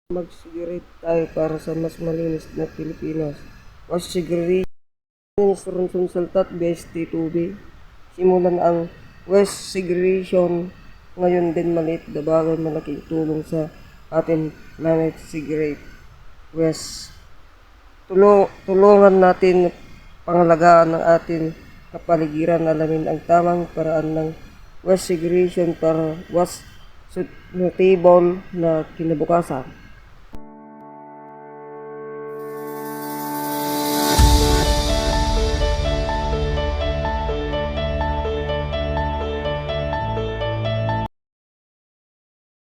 Mag-cigarette tayo para sa mas malinis na Pilipinas. Was segregation Ronson Saltat BST2B. Simulan ang West segregation ngayon din maliit na bagay malaking tulong sa atin planet cigarette. West. Tulungan natin pangalagaan ng ating kapaligiran, alamin ang tamang paraan ng West segregation para was sustainable na kinabukasan.